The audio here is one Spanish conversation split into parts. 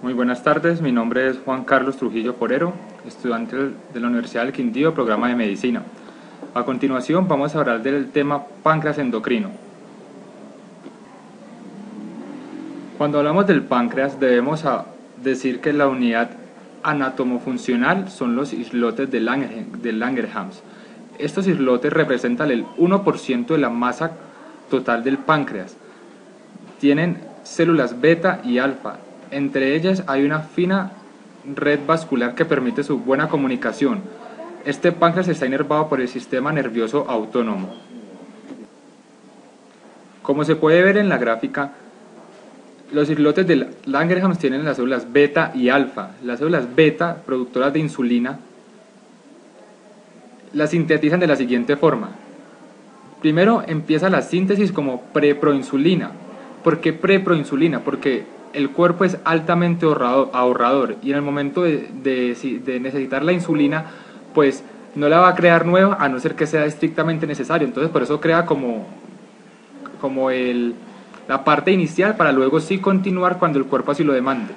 Muy buenas tardes, mi nombre es Juan Carlos Trujillo Forero, estudiante de la Universidad del Quindío, programa de Medicina. A continuación vamos a hablar del tema páncreas endocrino. Cuando hablamos del páncreas debemos decir que la unidad anatomofuncional son los islotes de Langerhans. Estos islotes representan el 1% de la masa total del páncreas. Tienen células beta y alfa. Entre ellas hay una fina red vascular que permite su buena comunicación. Este páncreas está inervado por el sistema nervioso autónomo. Como se puede ver en la gráfica, los islotes de Langerhans tienen las células beta y alfa. Las células beta, productoras de insulina, las sintetizan de la siguiente forma. Primero empieza la síntesis como preproinsulina. ¿Por qué preproinsulina? Porque el cuerpo es altamente ahorrador y en el momento de necesitar la insulina, pues no la va a crear nueva a no ser que sea estrictamente necesario. Entonces por eso crea como la parte inicial para luego sí continuar cuando el cuerpo así lo demande.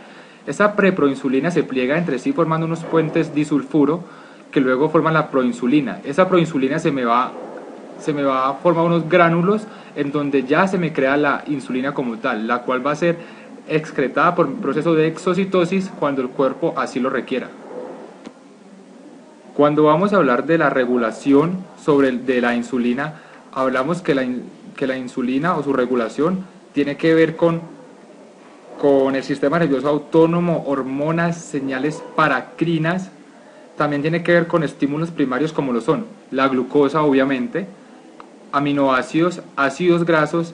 Esa preproinsulina se pliega entre sí formando unos puentes disulfuro que luego forman la proinsulina. Esa proinsulina se me va a formar unos gránulos en donde ya se me crea la insulina como tal, la cual va a ser excretada por un proceso de exocitosis cuando el cuerpo así lo requiera. Cuando vamos a hablar de la regulación de la insulina, hablamos que la insulina o su regulación tiene que ver con el sistema nervioso autónomo, hormonas, señales paracrinas. También tiene que ver con estímulos primarios como lo son la glucosa, obviamente, aminoácidos, ácidos grasos,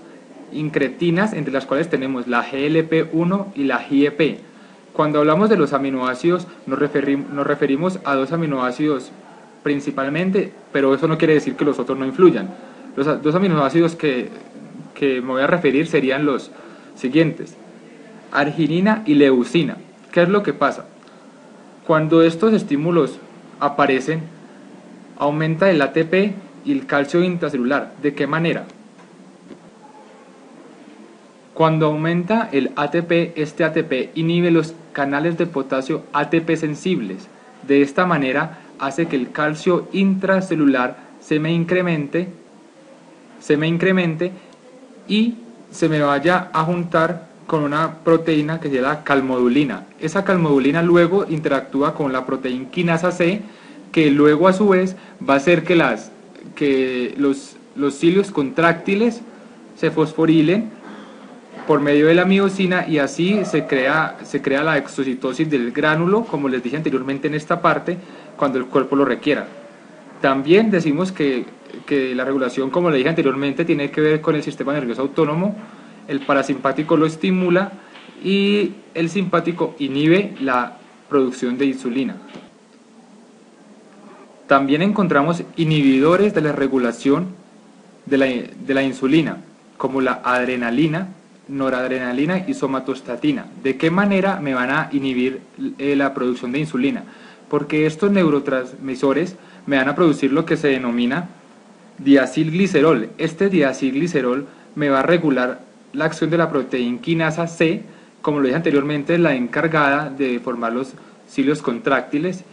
incretinas, entre las cuales tenemos la GLP-1 y la GIP. Cuando hablamos de los aminoácidos nos referimos a dos aminoácidos principalmente, pero eso no quiere decir que los otros no influyan. Los dos aminoácidos que me voy a referir serían los siguientes: arginina y leucina. ¿Qué es lo que pasa? Cuando estos estímulos aparecen, aumenta el ATP y el calcio intracelular. ¿De qué manera? Cuando aumenta el ATP, este ATP inhibe los canales de potasio ATP sensibles. De esta manera hace que el calcio intracelular se me incremente y se me vaya a juntar con una proteína que se llama calmodulina. Esa calmodulina luego interactúa con la proteína quinasa C, que luego a su vez va a hacer que los cilios contráctiles se fosforilen por medio de la miosina y así se crea la exocitosis del gránulo, como les dije anteriormente en esta parte, cuando el cuerpo lo requiera. También decimos que la regulación, como le dije anteriormente, tiene que ver con el sistema nervioso autónomo. El parasimpático lo estimula y el simpático inhibe la producción de insulina. También encontramos inhibidores de la regulación de la insulina, como la adrenalina, noradrenalina y somatostatina. ¿De qué manera me van a inhibir la producción de insulina? Porque estos neurotransmisores me van a producir lo que se denomina diacilglicerol. Este diacilglicerol me va a regular la acción de la proteína quinasa C, como lo dije anteriormente, la encargada de formar los cilios contráctiles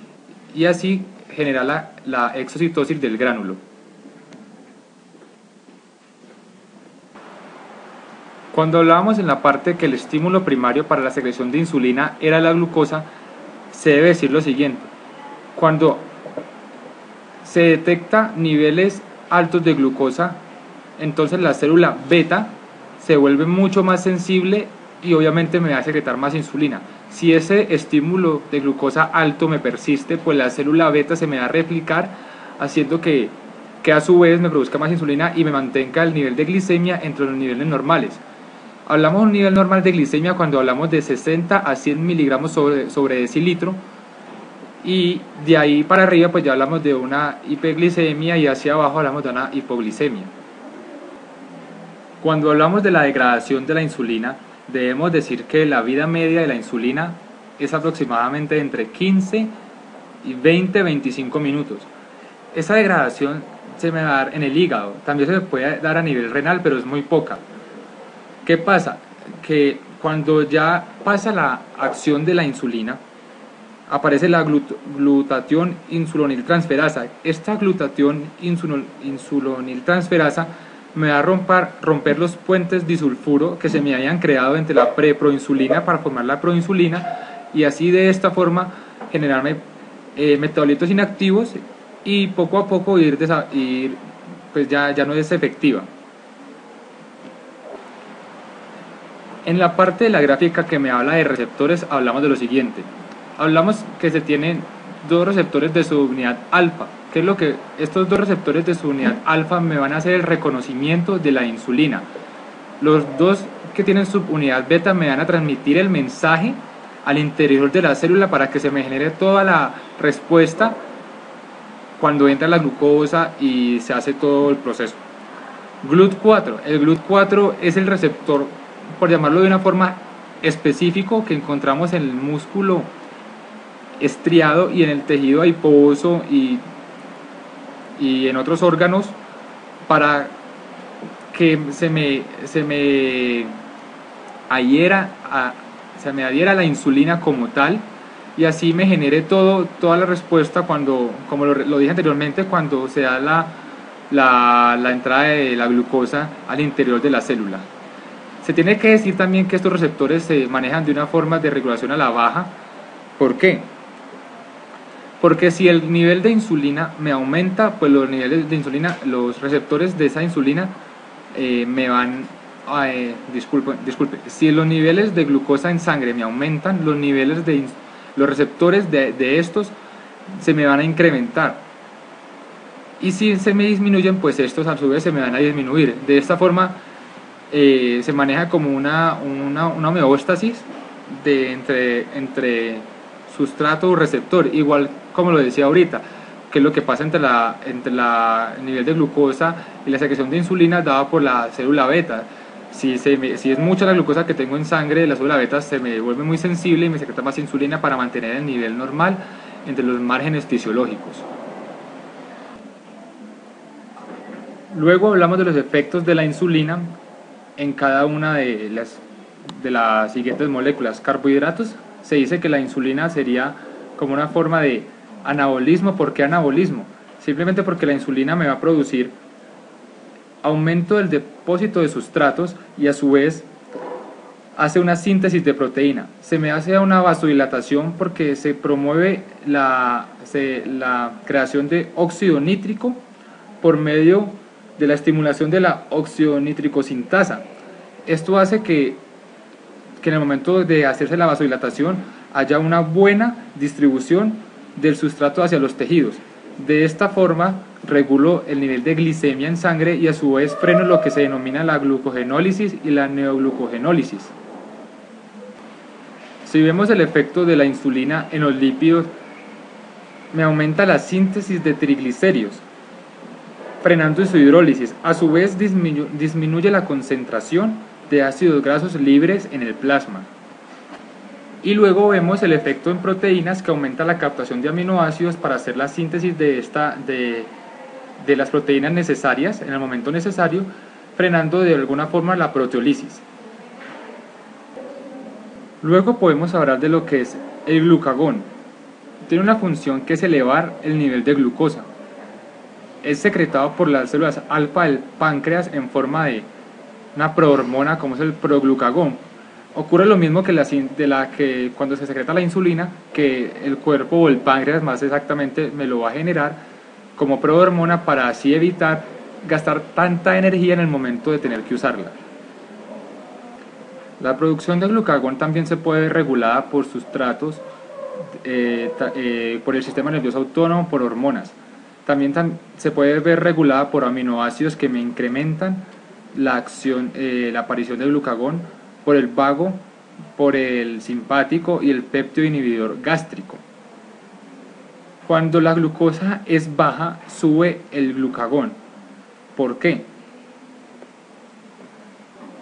y así genera la exocitosis del gránulo. Cuando hablábamos en la parte que el estímulo primario para la secreción de insulina era la glucosa, se debe decir lo siguiente: cuando se detecta niveles altos de glucosa, entonces la célula beta se vuelve mucho más sensible y obviamente me va a secretar más insulina. Si ese estímulo de glucosa alto me persiste, pues la célula beta se me va a replicar, haciendo que a su vez me produzca más insulina y me mantenga el nivel de glicemia entre los niveles normales. Hablamos de un nivel normal de glicemia cuando hablamos de 60 a 100 miligramos sobre decilitro, y de ahí para arriba pues ya hablamos de una hiperglicemia y hacia abajo hablamos de una hipoglicemia. Cuando hablamos de la degradación de la insulina, debemos decir que la vida media de la insulina es aproximadamente entre 15 y 20-25 minutos. Esa degradación se me va a dar en el hígado, también se me puede dar a nivel renal, pero es muy poca. ¿Qué pasa? Que cuando ya pasa la acción de la insulina, aparece la glutatión insuloniltransferasa. Esta glutatión insuloniltransferasa me va a romper los puentes disulfuro que se me habían creado entre la preproinsulina para formar la proinsulina, y así de esta forma generarme metabolitos inactivos, y poco a poco pues ya no es efectiva. En la parte de la gráfica que me habla de receptores hablamos de lo siguiente. Hablamos que se tienen dos receptores de subunidad alfa. ¿Qué es lo que estos dos receptores de subunidad alfa me van a hacer? El reconocimiento de la insulina. Los dos que tienen subunidad beta me van a transmitir el mensaje al interior de la célula para que se me genere toda la respuesta cuando entra la glucosa y se hace todo el proceso. GLUT4. El GLUT4 es el receptor, por llamarlo de una forma específico, que encontramos en el músculo estriado y en el tejido adiposo y en otros órganos, para que se me adhiera a la insulina como tal, y así me genere toda la respuesta cuando, como lo dije anteriormente, cuando se da la entrada de la glucosa al interior de la célula. Se tiene que decir también que estos receptores se manejan de una forma de regulación a la baja. ¿Por qué? Porque si el nivel de insulina me aumenta, pues los niveles de insulina, los receptores de esa insulina me van disculpe, si los niveles de glucosa en sangre me aumentan, los receptores de estos se me van a incrementar, y si se me disminuyen, pues estos a su vez se me van a disminuir. De esta forma se maneja como una homeostasis entre sustrato o receptor, igual como lo decía ahorita, que es lo que pasa entre el nivel de glucosa y la secreción de insulina dada por la célula beta. Si es mucha la glucosa que tengo en sangre, la célula beta se me vuelve muy sensible y me secreta más insulina para mantener el nivel normal entre los márgenes fisiológicos. Luego hablamos de los efectos de la insulina en cada una de las siguientes moléculas. Carbohidratos, se dice que la insulina sería como una forma de anabolismo. ¿Por qué anabolismo? Simplemente porque la insulina me va a producir aumento del depósito de sustratos y a su vez hace una síntesis de proteína. Se me hace una vasodilatación porque se promueve la creación de óxido nítrico por medio de la estimulación de la oxidonitricosintasa. Esto hace que en el momento de hacerse la vasodilatación haya una buena distribución del sustrato hacia los tejidos. De esta forma regulo el nivel de glicemia en sangre y a su vez freno lo que se denomina la glucogenólisis y la neoglucogenólisis. Si vemos el efecto de la insulina en los lípidos, me aumenta la síntesis de triglicéridos, frenando su hidrólisis. A su vez disminuye la concentración de ácidos grasos libres en el plasma. Y luego vemos el efecto en proteínas, que aumenta la captación de aminoácidos para hacer la síntesis de las proteínas necesarias en el momento necesario, frenando de alguna forma la proteólisis. Luego podemos hablar de lo que es el glucagón. Tiene una función que es elevar el nivel de glucosa. Es secretado por las células alfa del páncreas en forma de una prohormona como es el proglucagón. Ocurre lo mismo que cuando se secreta la insulina, que el cuerpo o el páncreas más exactamente me lo va a generar como prohormona para así evitar gastar tanta energía en el momento de tener que usarla. La producción de glucagón también se puede ver regulada por sustratos, por el sistema nervioso autónomo, por hormonas. También se puede ver regulada por aminoácidos que me incrementan la aparición de glucagón, por el vago, por el simpático y el péptido inhibidor gástrico. Cuando la glucosa es baja, sube el glucagón. ¿Por qué?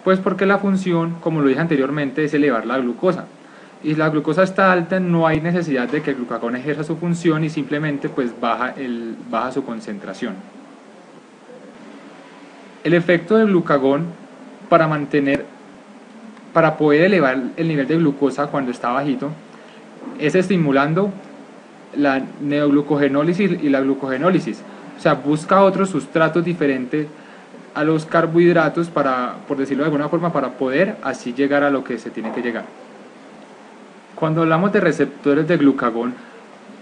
Pues porque la función, como lo dije anteriormente, es elevar la glucosa. Y si la glucosa está alta, no hay necesidad de que el glucagón ejerza su función y simplemente pues baja su concentración. El efecto del glucagón para mantener para poder elevar el nivel de glucosa cuando está bajito, es estimulando la neoglucogenólisis y la glucogenólisis. O sea, busca otros sustratos diferentes a los carbohidratos para, por decirlo de alguna forma, para poder así llegar a lo que se tiene que llegar. Cuando hablamos de receptores de glucagón,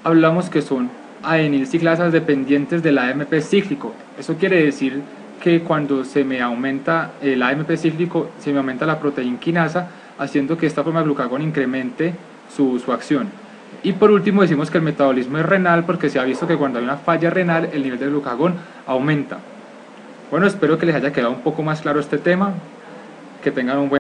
hablamos que son adenilciclasas dependientes del AMP cíclico. Eso quiere decir que cuando se me aumenta el AMP cíclico, se me aumenta la proteína quinasa, haciendo que esta forma de glucagón incremente su acción. Y por último decimos que el metabolismo es renal, porque se ha visto que cuando hay una falla renal el nivel de glucagón aumenta. Bueno, espero que les haya quedado un poco más claro este tema, que tengan un buen